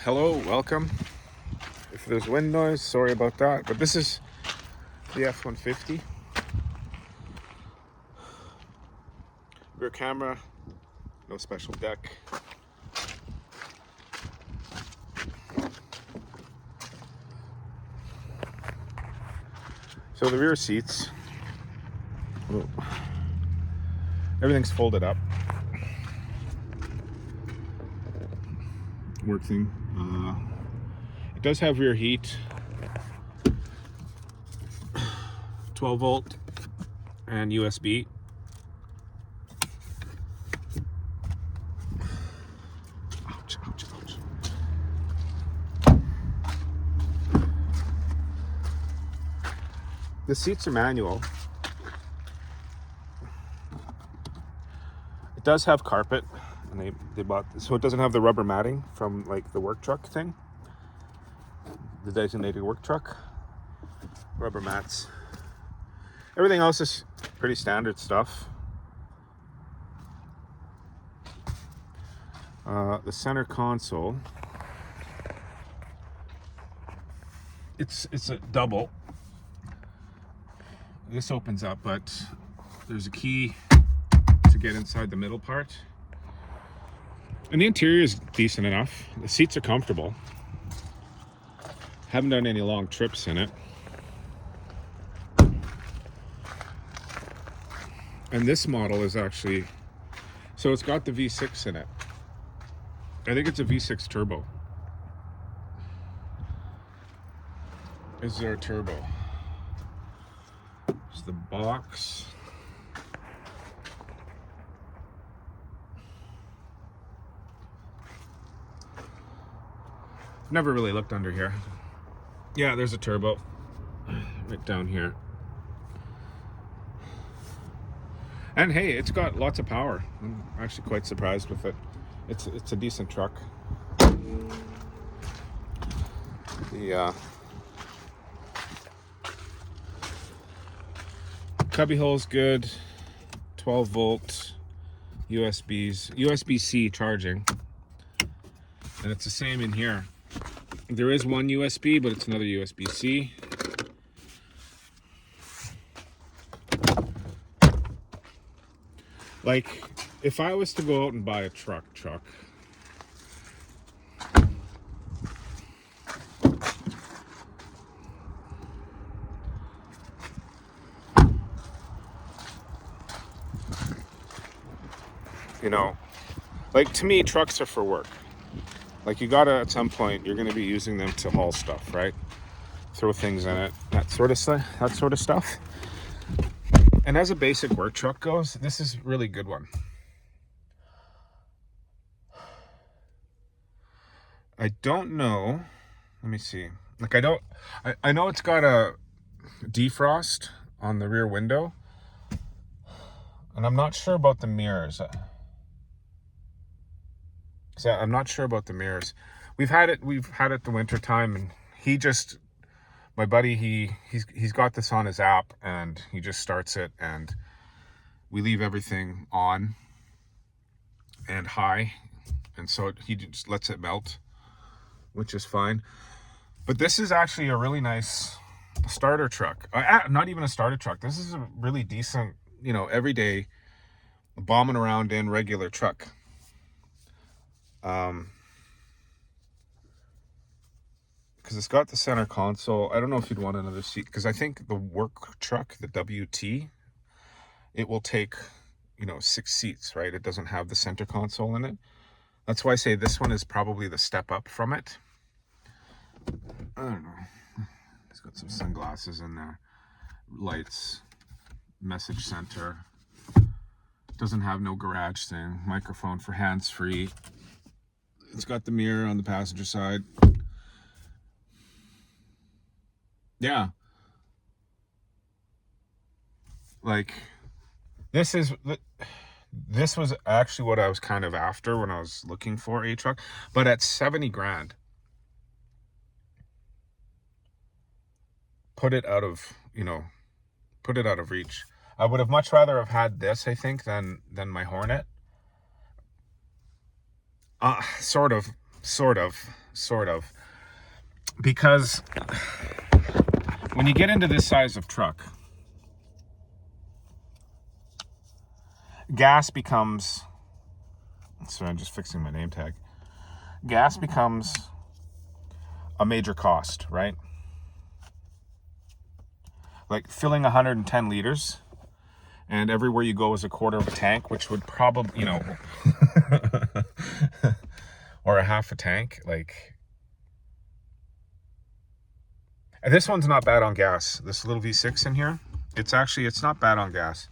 Hello, welcome. If there's wind noise, sorry about that, but this is the F-150. Rear camera, no special deck. So the rear seats, everything's folded up. Working. It does have rear heat, 12 volt and USB. Ouch, ouch, ouch. The seats are manual. It does have carpet, and they bought, so it doesn't have the rubber matting from like the work truck thing, the designated work truck. Rubber mats. Everything else is pretty standard stuff. The center console, it's a double. This opens up, but there's a key to get inside the middle part. And the interior is decent enough. The seats are comfortable. Haven't done any long trips in it. And this model is actually, so it's got the V6 in it. I think it's a V6 turbo. Is there a turbo? There's the box. Never really looked under here. Yeah, there's a turbo right down here. And hey, it's got lots of power. I'm actually quite surprised with it. It's a decent truck. The cubby hole's good. 12 volt USB-C charging. And it's the same in here. There is one USB, but it's another USB-C. Like, if I was to go out and buy a truck, you know, like, to me, trucks are for work. Like, you gotta, at some point, you're gonna be using them to haul stuff, right? Throw things in it, that sort of stuff. And as a basic work truck goes, this is a really good one. I don't know. Let me see. Like, I know it's got a defrost on the rear window. And I'm not sure about the mirrors. So I'm not sure about the mirrors. We've had it the winter time, and my buddy, he's got this on his app, and he just starts it, and we leave everything on and high, and so he just lets it melt, which is fine. But this is actually a really nice starter truck. Not even a starter truck. This is a really decent, everyday bombing around in regular truck. Because it's got the center console. I don't know if you'd want another seat, because I think the work truck, the WT, it will take 6 seats, right? It doesn't have the center console in it. That's why I say this one is probably the step up from it. I don't know. It's got some sunglasses in there, lights, message center. Doesn't have no garage thing. Microphone for hands-free. It's got the mirror on the passenger side. Yeah. Like, this was actually what I was kind of after when I was looking for a truck. But at 70 grand, put it out of reach. I would have much rather have had this, I think, than my Hornet. Sort of. sort of, because when you get into this size of truck, gas becomes, sorry, I'm just fixing my name tag. Gas becomes a major cost, right? Like filling 110 liters and everywhere you go is a quarter of a tank, which would probably, you know, or a half a tank. Like, this one's not bad on gas. This little V6 in here, it's not bad on gas.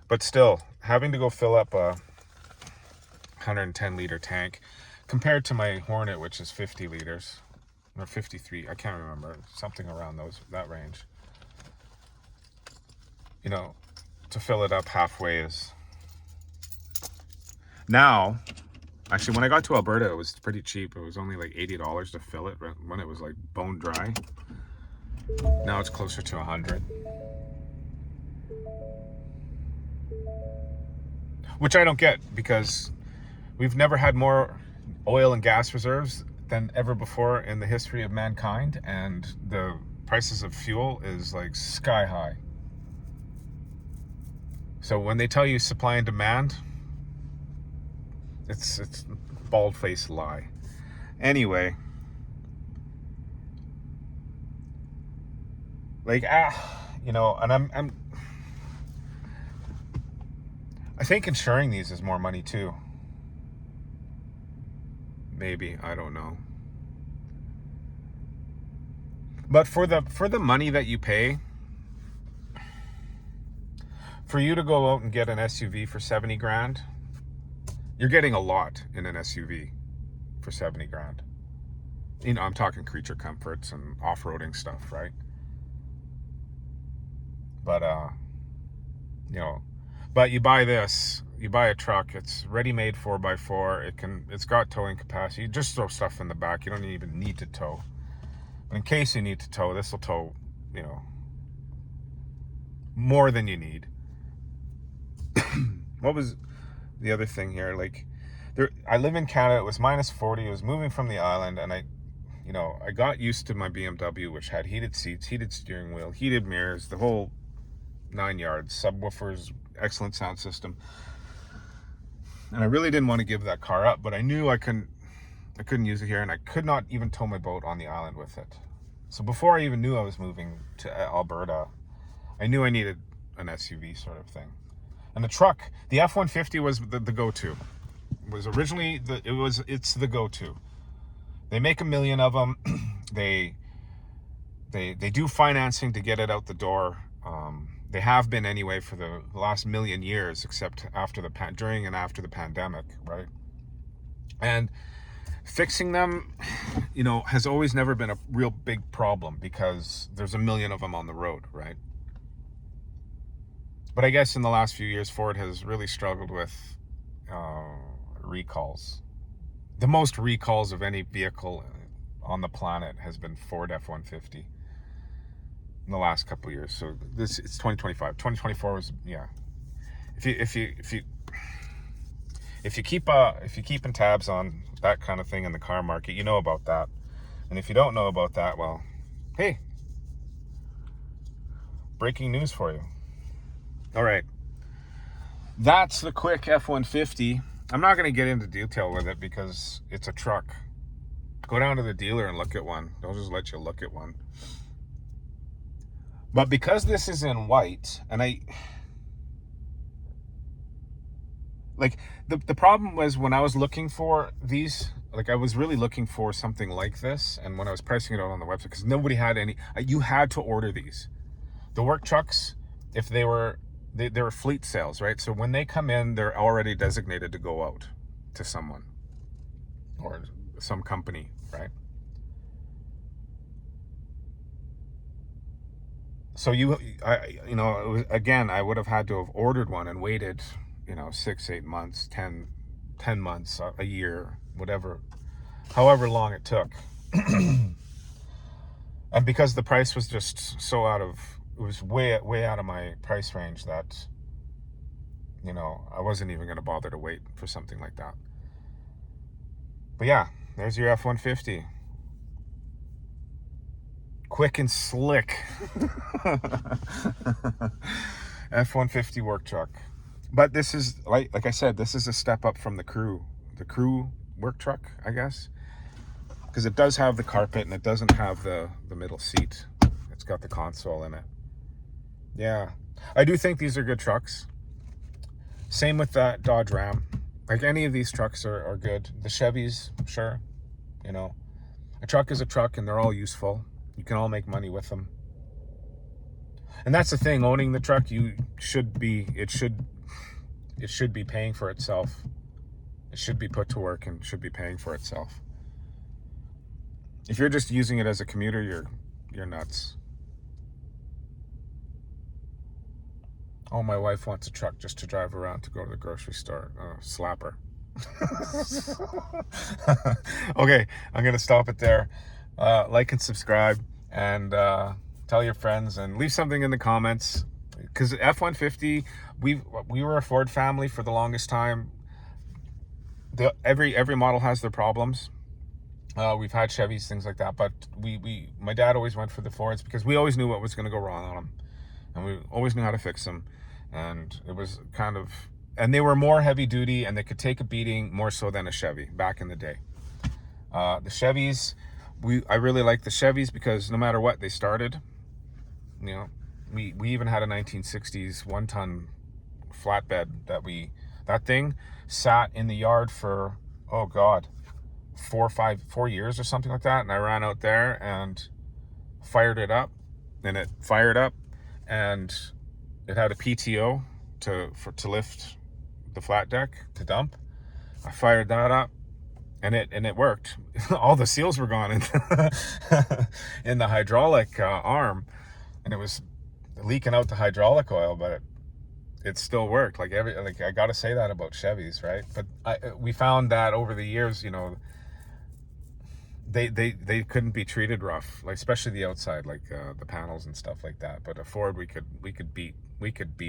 But still, having to go fill up a 110 liter tank compared to my Hornet, which is 50 liters or 53, I can't remember, something around that range. You know, to fill it up halfway is, now, actually when I got to Alberta, it was pretty cheap. It was only like $80 to fill it when it was like bone dry. Now it's closer to 100. Which I don't get, because we've never had more oil and gas reserves than ever before in the history of mankind, and the prices of fuel is like sky high. So when they tell you supply and demand, it's bald-faced lie. Anyway, like, you know, and I think insuring these is more money too. Maybe, I don't know. But for the money that you pay, for you to go out and get an SUV for 70 grand, you're getting a lot in an SUV for 70 grand. You know, I'm talking creature comforts and off-roading stuff, right? But, you know, but you buy a truck, it's ready-made 4x4, it's got towing capacity. You just throw stuff in the back, you don't even need to tow. But in case you need to tow, this will tow, you know, more than you need. What was the other thing here? Like, I live in Canada, it was -40, I was moving from the island, and I got used to my BMW, which had heated seats, heated steering wheel, heated mirrors, the whole 9 yards, subwoofers, excellent sound system. And I really didn't want to give that car up, but I knew I couldn't use it here, and I could not even tow my boat on the island with it. So before I even knew I was moving to Alberta, I knew I needed an SUV sort of thing. And the truck, the F150 was the go-to. It was originally it's the go-to. They make 1 million of them. They do financing to get it out the door. They have been anyway for the last million years, except during and after the pandemic, right? And fixing them, you know, has always never been a real big problem because there's 1 million of them on the road, right? But I guess in the last few years, Ford has really struggled with recalls. The most recalls of any vehicle on the planet has been Ford F-150 in the last couple of years. So it's 2025. 2024 was, yeah. If you keeping tabs on that kind of thing in the car market, you know about that. And if you don't know about that, well, hey, breaking news for you. All right, that's the quick F-150. I'm not going to get into detail with it because it's a truck. Go down to the dealer and look at one. They'll just let you look at one. But because this is in white, and the problem was when I was looking for these, like I was really looking for something like this, and when I was pricing it out on the website, because nobody had any, you had to order these. The work trucks, if they were fleet sales, right? So when they come in, they're already designated to go out to someone or some company, right? So again, I would have had to have ordered one and waited, 6-8 months, 10 months, a year, however long it took. And because the price was just so it was way out of my price range, that you know, I wasn't even going to bother to wait for something like that. But yeah, there's your F-150. Quick and slick. F-150 work truck. But this is, like I said, this is a step up from the crew work truck, I guess. Because it does have the carpet and it doesn't have the middle seat. It's got the console in it. Yeah. I do think these are good trucks. Same with that Dodge Ram. Like, any of these trucks are good. The Chevys, sure. You know, a truck is a truck and they're all useful. You can all make money with them. And that's the thing, owning the truck, it should be paying for itself. It should be put to work and should be paying for itself. If you're just using it as a commuter, you're nuts. Oh, my wife wants a truck just to drive around to go to the grocery store. Slapper. Okay, I'm gonna stop it there. Like and subscribe, and tell your friends, and leave something in the comments. Because F-150, we were a Ford family for the longest time. Every model has their problems. We've had Chevys, things like that, but my dad always went for the Fords because we always knew what was going to go wrong on them, and we always knew how to fix them. And it was and they were more heavy duty, and they could take a beating more so than a Chevy back in the day. The Chevys, I really like the Chevys because no matter what, they started. You know, we even had a 1960s 1-ton flatbed that thing sat in the yard for, oh God, 4 years or something like that. And I ran out there and fired it up, and it fired up, and it had a PTO to lift the flat deck to dump. I fired that up, and it worked. All the seals were gone in the hydraulic arm, and it was leaking out the hydraulic oil, but it still worked. Like I gotta say that about Chevys, right? But we found that over the years, you know, they couldn't be treated rough, like especially the outside, like the panels and stuff like that. But a Ford, we could beat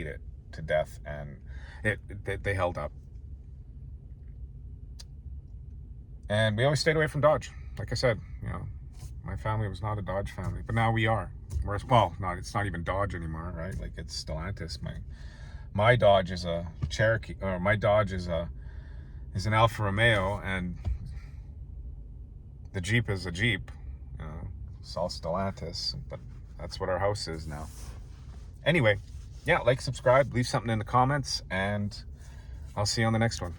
it to death, and they held up. And we always stayed away from Dodge. Like I said, you know, my family was not a Dodge family, but now we are. It's not even Dodge anymore, right? Like, it's Stellantis. My Dodge is a Cherokee, or my Dodge is an Alfa Romeo, and the Jeep is a Jeep. You know, it's all Stellantis, but that's what our house is now. Anyway, yeah, like, subscribe, leave something in the comments, and I'll see you on the next one.